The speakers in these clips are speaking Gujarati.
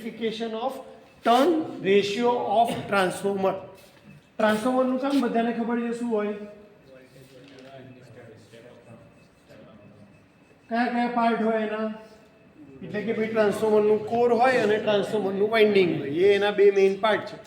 Identification of turn ratio of transformer. ટ્રાન્સફોર્મરનું કામ બધાને ખબર છે શું હોય? કયા કયા પાર્ટ હોય એના? એટલે કે ભાઈ ટ્રાન્સફોર્મરનું કોર હોય અને ટ્રાન્સફોર્મરનું વાઇન્ડિંગ હોય, એ એના બે મેઇન પાર્ટ છે.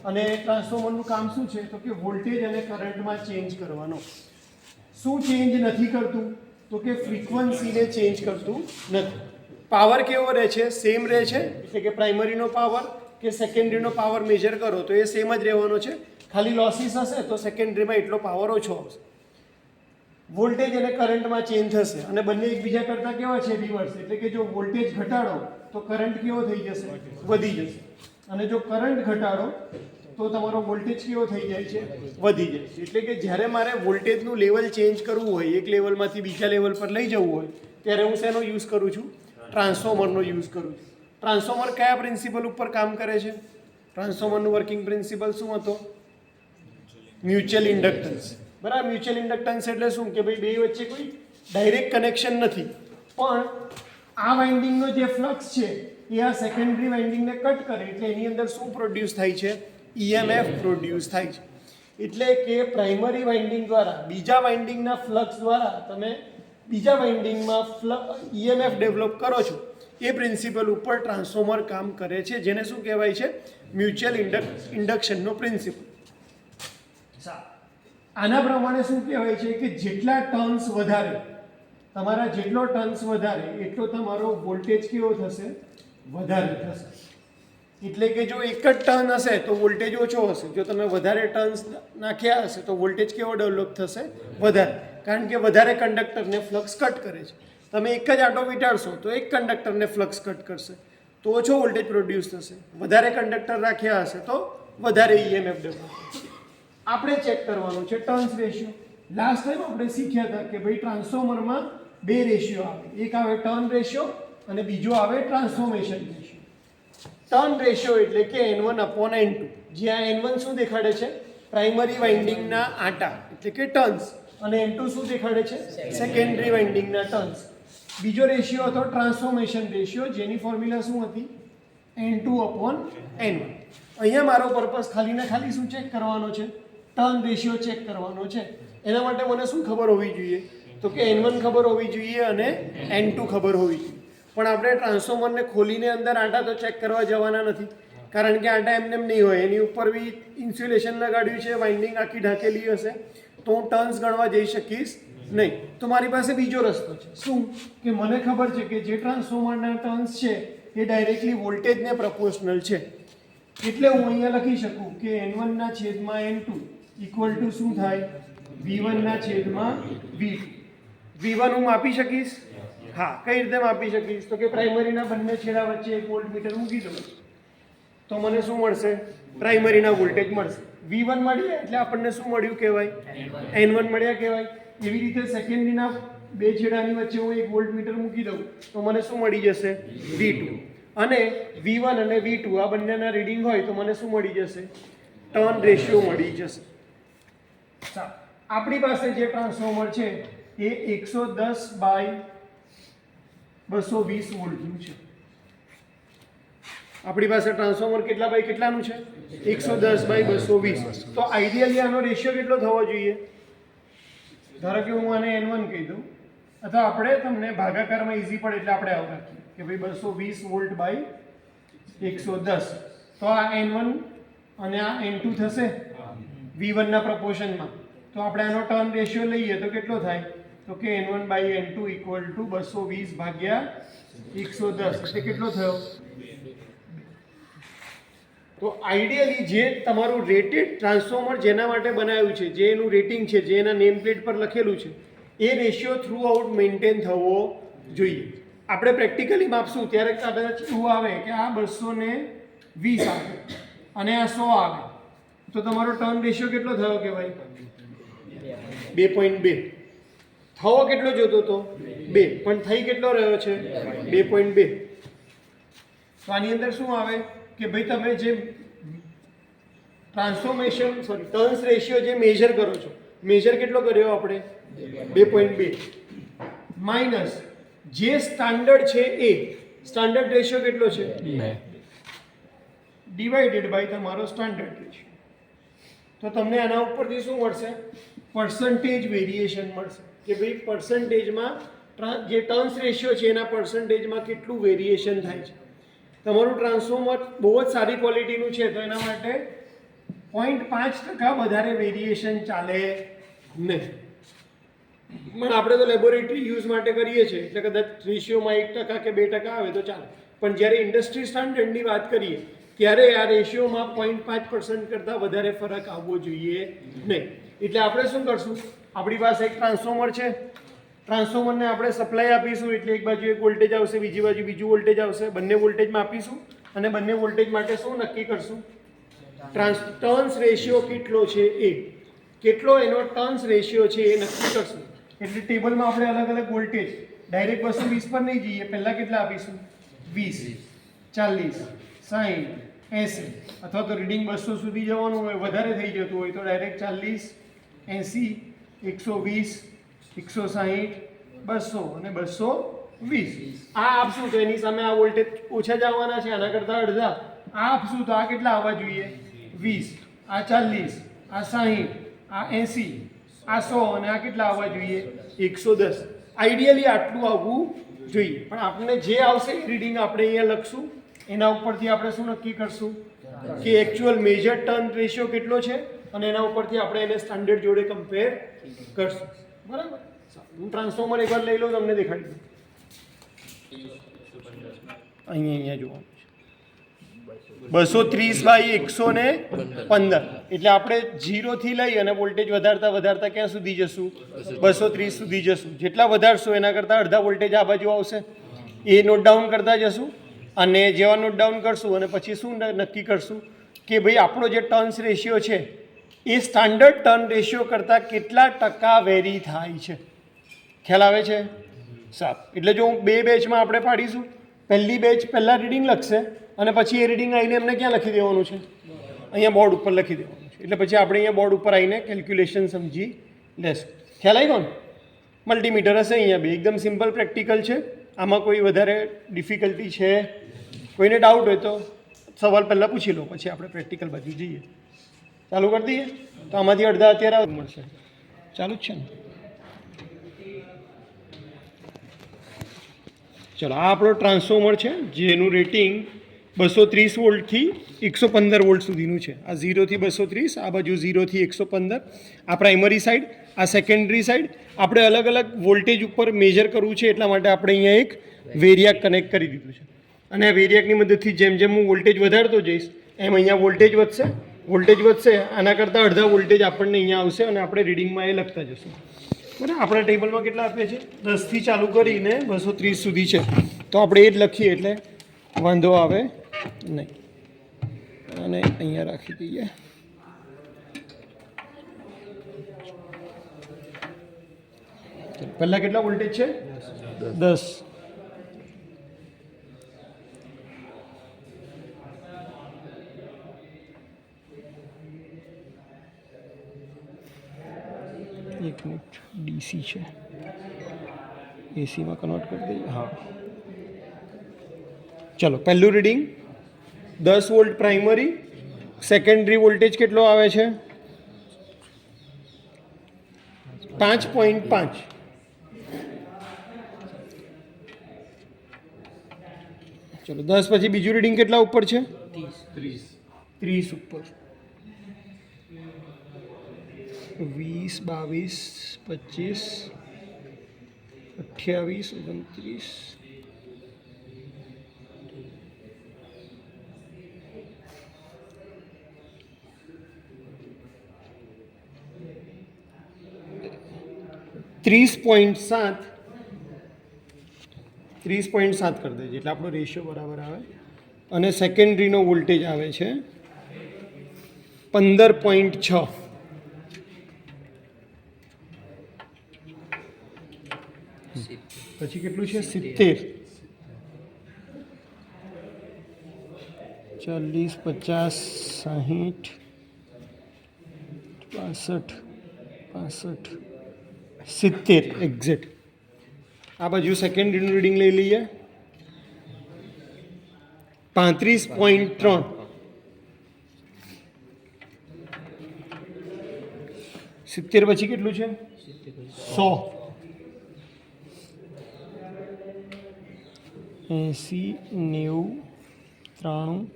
અને ટ્રાન્સફોર્મરનું કામ શું છે? તો કે વોલ્ટેજ અને કરંટમાં ચેન્જ કરવાનો. શું ચેન્જ નથી કરતું? તો કે ફ્રીક્વન્સીને ચેન્જ કરતું નથી. પાવર કેવો રહે છે? સેમ રહે છે. એટલે કે પ્રાઇમરીનો પાવર કે સેકન્ડરીનો પાવર મેજર કરો તો એ સેમ જ રહેવાનો છે. ખાલી લોસીસ હશે તો સેકન્ડરીમાં એટલો પાવર ઓછો આવશે. વોલ્ટેજ અને કરંટમાં ચેન્જ થશે અને બંને એકબીજા કરતાં કેવા છે? રિવર્સ. એટલે કે જો વોલ્ટેજ ઘટાડો તો કરંટ કેવો થઈ જશે? વધી જશે. અને જો કરંટ ઘટાડો તો તમારો વોલ્ટેજ કેવો થઈ જાય છે? વધી જાય છે. એટલે કે જ્યારે મારે વોલ્ટેજનું લેવલ ચેન્જ કરવું હોય, એક લેવલમાંથી બીજા લેવલ પર લઈ જવું હોય, ત્યારે હું શેનો યુઝ કરું છું? ટ્રાન્સફોર્મરનો યુઝ કરું છું. ટ્રાન્સફોર્મર કયા પ્રિન્સિપલ ઉપર કામ કરે છે? ટ્રાન્સફોર્મરનું વર્કિંગ પ્રિન્સિપલ શું હતો? Mutual inductance. બરાબર. મ્યુચ્યુઅલ ઇન્ડક્ટન્સ એટલે શું? કે ભાઈ બે વચ્ચે કોઈ ડાયરેક્ટ કનેક્શન નથી, પણ આ વાઇન્ડિંગનો જે ફ્લક્સ છે એ આ સેકન્ડરી વાઇન્ડિંગને કટ કરે એટલે એની અંદર શું પ્રોડ્યુસ થાય છે? EMF પ્રોડ્યુસ થાય છે. એટલે કે પ્રાઇમરી વાઇન્ડિંગ દ્વારા બીજા વાઇન્ડિંગના ફ્લક્સ દ્વારા તમે બીજા વાઇન્ડિંગમાં EMF ડેવલપ કરો છો. એ પ્રિન્સિપલ ઉપર ટ્રાન્સફોર્મર કામ કરે છે, જેને શું કહેવાય છે? મ્યુચ્યુઅલ ઇન્ડક્શનનો પ્રિન્સિપલ. આના પ્રમાણે શું કહેવાય છે કે જેટલા ટર્ન્સ વધારે, તમારા જેટલો ટર્ન્સ વધારે એટલો તમારો વોલ્ટેજ કેવો થશે? વધારે થશે. એટલે કે જો એક જ ટર્ન હશે તો વોલ્ટેજ ઓછો હશે. જો તમે વધારે ટર્ન્સ નાખ્યા હશે તો વોલ્ટેજ કેવો ડેવલપ થશે? વધારે. કારણ કે વધારે કંડક્ટરને ફ્લક્સ કટ કરે છે. તમે એક જ આંટો વીંટાળશો તો એક કંડક્ટરને ફ્લક્સ કટ કરશે તો ઓછો વોલ્ટેજ પ્રોડ્યુસ થશે. વધારે કંડક્ટર રાખ્યા હશે તો વધારે EMF ડેવલપ થશે. આપણે ચેક કરવાનું છે ટર્ન્સ રેશિયો. લાસ્ટ ટાઈમ આપણે શીખ્યા હતા કે ભાઈ ટ્રાન્સફોર્મરમાં બે રેશિયો આવે. એક આવે ટર્ન રેશિયો અને બીજો આવે ટ્રાન્સફોર્મેશન રેશિયો. ટર્ન રેશિયો એટલે કે N1/N2. જ્યાં N1 શું દેખાડે છે? પ્રાઇમરી વાઇન્ડિંગના આંટા એટલે કે ટર્ન્સ, અને N2 શું દેખાડે છે? સેકન્ડરી વાઇન્ડિંગના ટર્ન્સ. બીજો રેશિયો હતો ટ્રાન્સફોર્મેશન રેશિયો, જેની ફોર્મ્યુલા શું હતી? N2/N1. અહીંયા મારો પર્પઝ ખાલી ને ખાલી શું ચેક કરવાનો છે? ટર્ન રેશિયો ચેક કરવાનો છે. એના માટે મને શું ખબર હોવી જોઈએ? તો કે N1 ખબર હોવી જોઈએ અને N2 ખબર હોવી જોઈએ. પણ આપણે ટ્રાન્સફોર્મરને ખોલીને અંદર આંટા તો ચેક કરવા જવાના નથી, કારણ કે આંટા એમને એમ નહીં હોય. એની ઉપર બી ઇન્સ્યુલેશન લગાડ્યું છે, વાઇન્ડિંગ આખી ઢાંકેલી હશે, તો હું ટર્ન્સ ગણવા જઈ શકીશ નહીં. તો મારી પાસે બીજો રસ્તો છે. શું? કે મને ખબર છે કે જે ટ્રાન્સફોર્મરના ટર્ન્સ છે એ ડાયરેક્ટલી વોલ્ટેજને પ્રપોર્શનલ છે. એટલે હું અહીંયા લખી શકું કે N1/N2 ઇક્વલ ટુ શું થાય? V1/V2. V1 હું માપી શકીશ? હા. કઈ રીતે માપી શકીશ? તો કે પ્રાઇમરીના બંને છેડા વચ્ચે એક વોલ્ટમીટર મૂકી દઉં તો મને શું મળશે? પ્રાઇમરીના વોલ્ટેજ મળશે. V1 મળ્યા એટલે આપણને શું મળ્યું કહેવાય? N1 મળ્યા કહેવાય. એવી રીતે સેકન્ડરીના બે છેડાની વચ્ચે હું એક વોલ્ટમીટર મૂકી દઉં તો મને શું મળી જશે? V2. અને V1 અને V2 આ બંનેના રીડિંગ હોય તો મને શું મળી જશે? ટર્ન રેશિયો મળી જશે. આપણી પાસે જે ટ્રાન્સફોર્મર છે એ 110/220 વોલ્ટનું છે. આપણી પાસે ટ્રાન્સફોર્મર કેટલા બાય કેટલાનું છે? 110/220. તો આઈડિયલી આનો રેશિયો કેટલો થવો જોઈએ? ધારો કે હું આને N1 કહી દઉં, અથવા આપણે તમને ભાગાકારમાં ઇઝી પડે એટલે આપણે આવું રાખીએ કે ભાઈ 220 વોલ્ટ બાય 110. તો આ N1 અને આ N2 થશે V1ના પ્રપોર્શનમાં. તો આપણે આનો ટર્ન રેશિયો લઈએ તો કેટલો થાય? તો કે N1/N2 ઇક્વલ ટુ 220/110. એટલે કેટલો થયો? તો આઈડિયલી જે તમારું રેટેડ ટ્રાન્સફોર્મર જેના માટે બનાવ્યું છે, જે એનું રેટિંગ છે, જે એના નેમ પ્લેટ પર લખેલું છે, એ રેશિયો થ્રુ આઉટ મેન્ટેન થવો જોઈએ. આપણે પ્રેક્ટિકલી માપશું ત્યારે કદાચ એવું આવે કે આ 220 આવે અને આ 100 આવે તો તમારો ટર્ન રેશિયો કેટલો થયો કે ભાઈ? 2.2. થવો કેટલો જોતો હતો? 2. પણ થઈ કેટલો રહ્યો છે? 2.2. તો આની અંદર શું આવે કે ભાઈ તમે જે ટર્ન્સ રેશિયો જે મેજર કરો છો, મેજર કેટલો કર્યો આપણે? 2.2 માઇનસ જે સ્ટાન્ડર્ડ છે એ સ્ટાન્ડર્ડ રેશિયો કેટલો છે? ડિવાઇડેડ બાય તમારો સ્ટાન્ડર્ડ રેશિયો. તો તમને આના ઉપરથી શું મળશે? પર્સન્ટેજ વેરિએશન મળશે કે ભાઈ પર્સન્ટેજમાં જે ટર્ન્સ રેશિયો છે એના પર્સન્ટેજમાં કેટલું વેરિએશન થાય છે. તમારું ટ્રાન્સફોર્મર બહુ જ સારી ક્વોલિટીનું છે તો એના માટે 0.5% વધારે વેરિએશન ચાલે નહીં. પણ આપણે તો લેબોરેટરી યુઝ માટે કરીએ છીએ એટલે કદાચ રેશિયોમાં 1% કે 2% આવે તો ચાલે. પણ જ્યારે ઇન્ડસ્ટ્રી સ્ટાન્ડર્ડની વાત કરીએ ત્યારે આ રેશિયોમાં 0.5% કરતાં વધારે ફરક આવવો જોઈએ નહીં. એટલે આપણે શું કરશું? આપણી પાસે એક ટ્રાન્સફોર્મર છે, ટ્રાન્સફોર્મરને આપણે સપ્લાય આપીશું એટલે એક બાજુ એક વોલ્ટેજ આવશે, બીજી બાજુ બીજું વોલ્ટેજ આવશે, બંને વોલ્ટેજમાં આપીશું અને બંને વોલ્ટેજ માટે શું નક્કી કરશું? ટર્ન્સ રેશિયો કેટલો છે એ, કેટલો એનો ટર્ન્સ રેશિયો છે એ નક્કી કરશું. એટલે ટેબલમાં આપણે અલગ અલગ વોલ્ટેજ ડાયરેક્ટ 220 પર નહીં જઈએ, પહેલાં કેટલા આપીશું? 20, 40, 60, 80 અથવા તો રીડિંગ 200 સુધી જવાનું હોય, વધારે થઈ જતું હોય તો ડાયરેક્ટ 40, 80, 120, 160, 200 અને 220 આ આપશું તો એની સામે આ વોલ્ટેજ ઓછા જ આવવાના છે, આના કરતાં અડધા. આ આપશું તો આ કેટલા આવવા જોઈએ? 20, આ 40, આ 60, આ 80, આ 100 અને આ કેટલા આવવા જોઈએ? 110. આઈડિયલી આટલું આવવું જોઈએ. પણ આપણને જે આવશે એ રીડિંગ આપણે અહીંયા લખશું. એના ઉપરથી આપણે શું નક્કી કરશું કે એકચ્યુઅલ મેજર ટર્ન રેશિયો કેટલો છે અને એના ઉપરથી આપણે એને સ્ટાન્ડર્ડ જોડે કમ્પેર કરશું. બરાબર? હું ટ્રાન્સફોર્મર એકવાર લઈ લઉં, તમને દેખાડી દઉં. અહીંયા જોવાનું છે 230/115 એટલે આપણે 0 થી લઈ અને વોલ્ટેજ વધારતા વધારતા ક્યાં સુધી જશું? 230 સુધી જશું. જેટલા વધારશું એના કરતાં અડધા વોલ્ટેજ આ બાજુ આવશે, એ નોટ ડાઉન કરતા જશું. અને જેવા નોટ ડાઉન કરશું અને પછી શું નક્કી કરશું કે ભાઈ આપણો જે ટર્ન્સ રેશિયો છે એ સ્ટાન્ડર્ડ ટર્ન રેશિયો કરતાં કેટલા ટકા વેરી થાય છે. ખ્યાલ આવે છે? સારું. એટલે જો હું 2 બેચમાં આપણે પાડીશું, પહેલી બેચ પહેલાં રીડિંગ લખશે અને પછી એ રીડિંગ આવીને એમને ક્યાં લખી દેવાનું છે? અહીંયા બોર્ડ ઉપર લખી દેવાનું છે. એટલે પછી આપણે અહીંયા બોર્ડ ઉપર આવીને કેલ્ક્યુલેશન સમજી લેશું. ખ્યાલ આવી ગયો ને? મલ્ટીમીટર હશે અહીંયા બે, એકદમ સિમ્પલ પ્રેક્ટિકલ છે. આમાં કોઈ વધારે ડિફિકલ્ટી છે? કોઈને ડાઉટ હોય તો સવાલ પહેલાં પૂછી લો, પછી આપણે પ્રેક્ટિકલ બાજુ જઈએ. ચાલુ કરી દઈએ તો આમાંથી અડધા અત્યારે મળશે. ચાલુ જ છે ને? ચલો, આ આપણો ટ્રાન્સફોર્મર છે જેનું રેટિંગ 230 વોલ્ટથી 115 વોલ્ટ સુધીનું છે. આ 0 થી 230, આ બાજુ 0 થી 115. આ પ્રાઇમરી સાઈડ, આ સેકન્ડરી સાઈડ. આપણે અલગ અલગ વોલ્ટેજ ઉપર મેજર કરવું છે એટલા માટે આપણે અહીંયા એક વેરિયાક કનેક્ટ કરી દીધું છે. અને આ વેરિયાકની મદદથી જેમ જેમ હું વોલ્ટેજ વધારતો જઈશ એમ અહીંયા વોલ્ટેજ વધશે. વોલ્ટેજ વધશે, આના કરતાં અડધા વોલ્ટેજ આપણને અહીંયા આવશે અને આપણે રીડિંગમાં એ લખતા જશું. બરાબર? આપણા ટેબલમાં કેટલા આપે છે? 10 થી ચાલુ કરીને 230 સુધી છે. તો આપણે એ જ લખીએ એટલે વાંધો આવે નહીં. અને અહીંયા રાખી દઈએ. પહેલાં કેટલા વોલ્ટેજ છે? 10. એક મિનિટ, ડીસી છે, એસીમાં કન્વર્ટ કરી દઈએ. હા, ચલો. પહેલું reading 10 volt primary. Secondary voltage કેટલો આવે છે? 5.5. ચલો, 10 પછી બીજું રીડિંગ કેટલા ઉપર છે? 30 ઉપર. 20, 22, 25, 28, 29. $30.7 કરી દેજે એટલે આપણો રેશિયો બરાબર આવે. અને સેકન્ડરીનો વોલ્ટેજ આવે છે 15.6. પછી કેટલું છે? 70, 40, 50, 60, 62, 65, 70 એક્ઝેક્ટ. આ બાજુ સેકન્ડરીનું રીડિંગ લઈ લઈએ. 35.3. 70 પછી કેટલું છે 100 80 90 93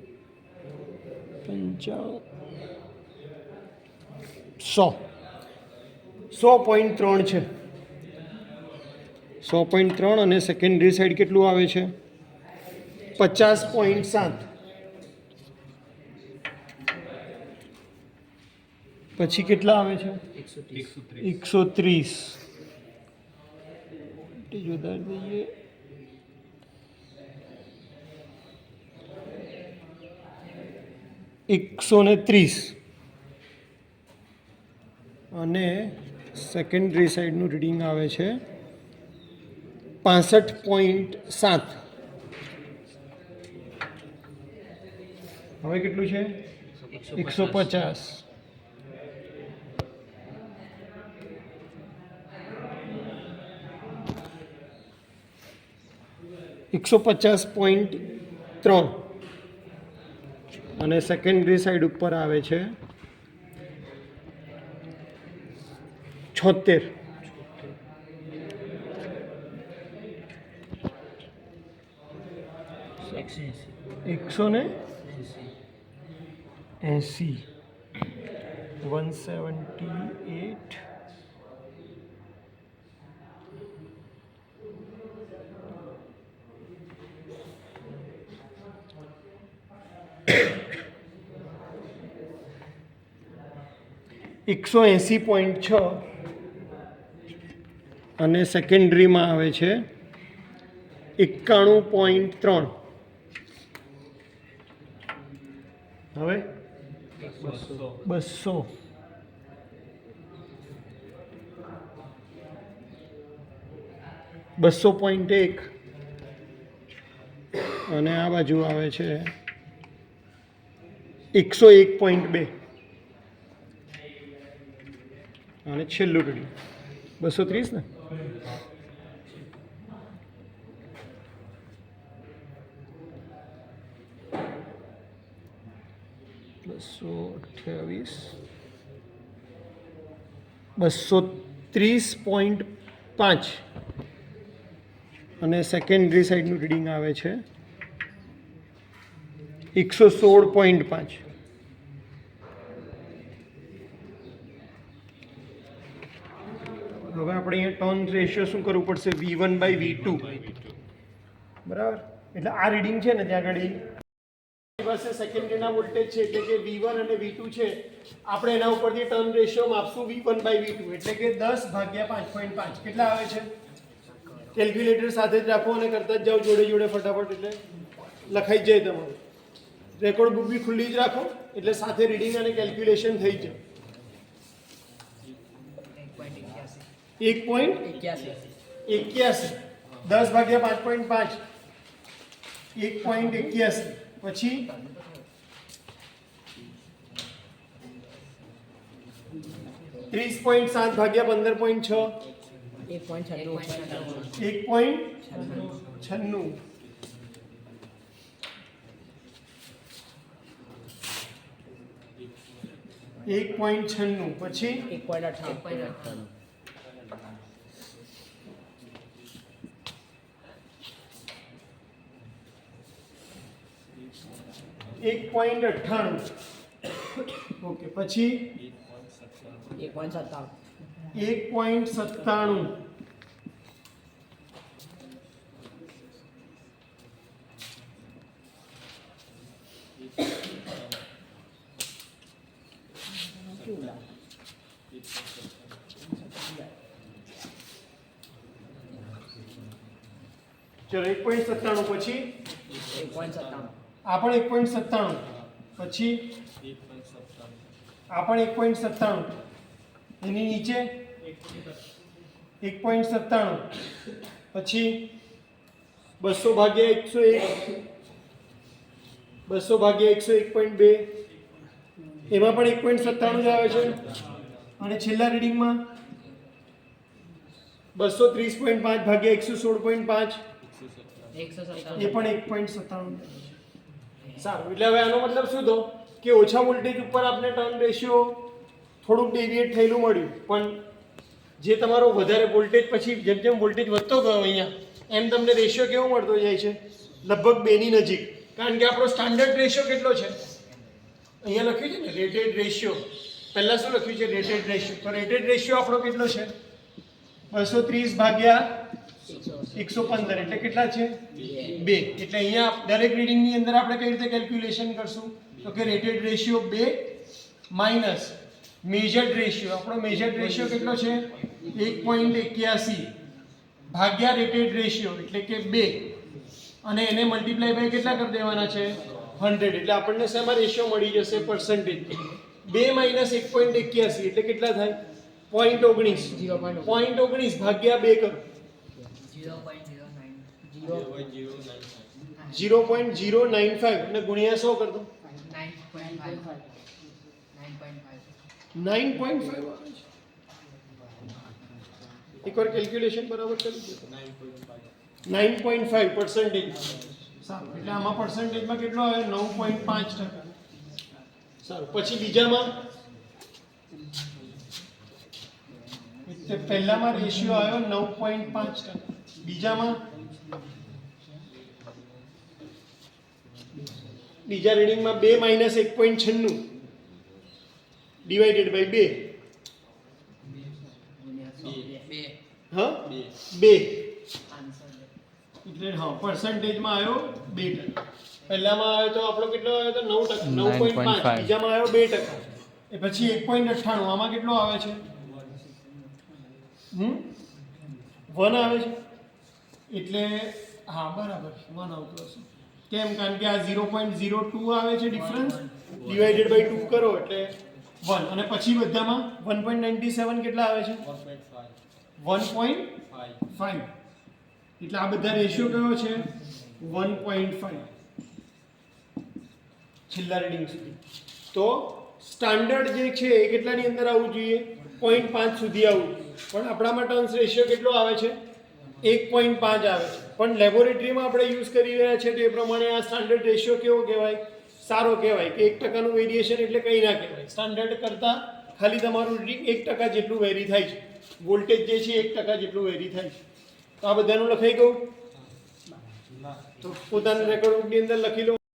95 100 100.3 છે 100.3 અને સેકન્ડરી સાઈડ કેટલું આવે છે 50.7 પછી કેટલા આવે છે 130 વધારી દઈએ 130 અને સેકન્ડરી સાઈડનું રીડિંગ આવે છે 65.7 હવે કેટલું છે 150 150.3 અને સેકન્ડરી સાઈડ ઉપર આવે છે 76 180 178 180.6 અને સેકન્ડરીમાં આવે છે 91.3 હવે 200 200.1 અને આ બાજુ આવે છે 101.2 અને છેલ્લું રીડિંગ 230 ને $230.5 અને સેકન્ડરી સાઈડનું રીડિંગ આવે છે 116.5 હવે આપણે અહીંયા ટર્ન રેશિયો શું કરવું પડશે V1/V2 બરાબર એટલે આ રીડિંગ છે ને ત્યાં આગળ પાસે સેકન્ડરીના વોલ્ટેજ છે એટલે કે V1 અને V2 છે આપણે એના ઉપરથી ટર્ન રેશિયો માપશું V1/V2 એટલે કે 10/5.5 કેટલા આવે છે કેલ્ક્યુલેટર સાથે જ રાખો અને કરતા જ જાઓ જોડે જોડે ફટાફટ એટલે લખાઈ જ જાય તમારું રેકોર્ડ બુક બી ખુલ્લી જ રાખો એટલે સાથે રીડિંગ અને કેલ્ક્યુલેશન થઈ જાય 1.81 10/5.5 1.81 પછી 30.7 ભાગ્યા 15.6 1.96 1.96 પછી 1.98 1.98 ઓકે પછી 1.97 1.97 ચલો 1.97 પછી 1.97 આ પણ 1.97 પછી આ પણ 1.97 એની નીચે 1.97 પછી 200 ભાગ્યા 101 200 ભાગ્યા 101.2 એમાં પણ 1.97 જ આવે છે અને છેલ્લા રીડિંગમાં 230.5 ભાગ્યા 116.5 એ પણ 1.97 સારું એટલે હવે આનો મતલબ શું થયો કે ઓછા વોલ્ટેજ ઉપર આપણે ટર્ન રેશિયો થોડુંક ડેવિએટ થયેલું મળ્યું, પણ જે તમારો વધારે વોલ્ટેજ પછી જેમ જેમ વોલ્ટેજ વધતો ગયો અહીંયા એમ તમને રેશિયો કેવો મળતો જાય છે? લગભગ 2 ની નજીક. કારણ કે આપણો સ્ટાન્ડર્ડ રેશિયો કેટલો છે? અહીંયા લખ્યું છે ને રેટેડ રેશિયો. પહેલાં શું લખ્યું છે? Rated ratio. તો રેટેડ રેશિયો આપણો કેટલો છે? 230 ભાગ્યા 115 એટલે કેટલા છે? 2. એટલે અહીંયા દરેક રીડિંગની અંદર આપણે કઈ રીતે કેલ્ક્યુલેશન કરશું? તો કે રેટેડ રેશિયો 2 માઇનસ મેજર્ડ રેશિયો. આપણો મેજર્ડ રેશિયો કેટલો છે? 1.81 ભાગ્યા રેટેડ રેશિયો એટલે કે 2 અને એને મલ્ટીપ્લાય બાય કેટલા કરી દેવાના છે? 100. એટલે આપણને શેમાં રેશિયો મળી જશે? પર્સન્ટેજ. 2 માઇનસ 1.81 એટલે કેટલા થાય? 0.19. 0.19 ભાગ્યા 2 કરો 0.095 અને ગુણ્યા 100 કર દો 9.5 આવે છે. એકવાર કેલ્ક્યુલેશન બરાબર કરી દો. 9.5 પર્સન્ટેજ. સારું, એટલે આમાં પર્સન્ટેજમાં કેટલો આવે? 9.5%. સારું, પછી બીજામાં એટલે પહેલામાં રેશિયો આવ્યો 9.5%. બીજામાં બીજા રીડિંગમાં 2 માઇનસ 1.96 ડિવાઇડેડ બાય 2. હા 2 એટલે હા પર્સન્ટેજમાં આવ્યો 2%. પહેલામાં આવ્યો તો આપણો કેટલો આવ્યો તો 9%, 9.5. બીજામાં આવ્યો 2%. એ પછી 1.98. આમાં કેટલો આવે છે? 1 આવે છે. એટલે હા બરાબર 1 આવતો હશે. કેમ? કારણ કે આ 0.02 આવે છે ડિફરન્સ, ડિવાઇડેડ બાય 2 કરો એટલે 1. અને પછી બધામાં 1.97 કેટલા આવે છે? 1.5. એટલે આ બધા રેશિયો કયો છે? 1.5 છેલ્લા રીડિંગ સુધી. તો સ્ટાન્ડર્ડ જે છે એ કેટલાની અંદર આવવું જોઈએ? 0.5 સુધી આવવું જોઈએ. પણ આપણામાં ટર્ન્સ રેશિયો કેટલો આવે છે? 1.5 આવે છે. પણ લેબોરેટરીમાં આપણે યુઝ કરી રહ્યા છીએ તો એ પ્રમાણે આ સ્ટાન્ડર્ડ રેશિયો કેવો કહેવાય? સારો કહેવાય. કે 1%નું વેરિએશન એટલે કંઈ ના કહેવાય. સ્ટાન્ડર્ડ કરતાં ખાલી તમારું રીડિંગ 1% જેટલું વેરી થાય છે. વોલ્ટેજ જે છે 1% જેટલું વેરી થાય છે. તો આ બધાનું લખાઈ ગયું? તો પોતાના રેકોર્ડ બુકની અંદર લખી લો.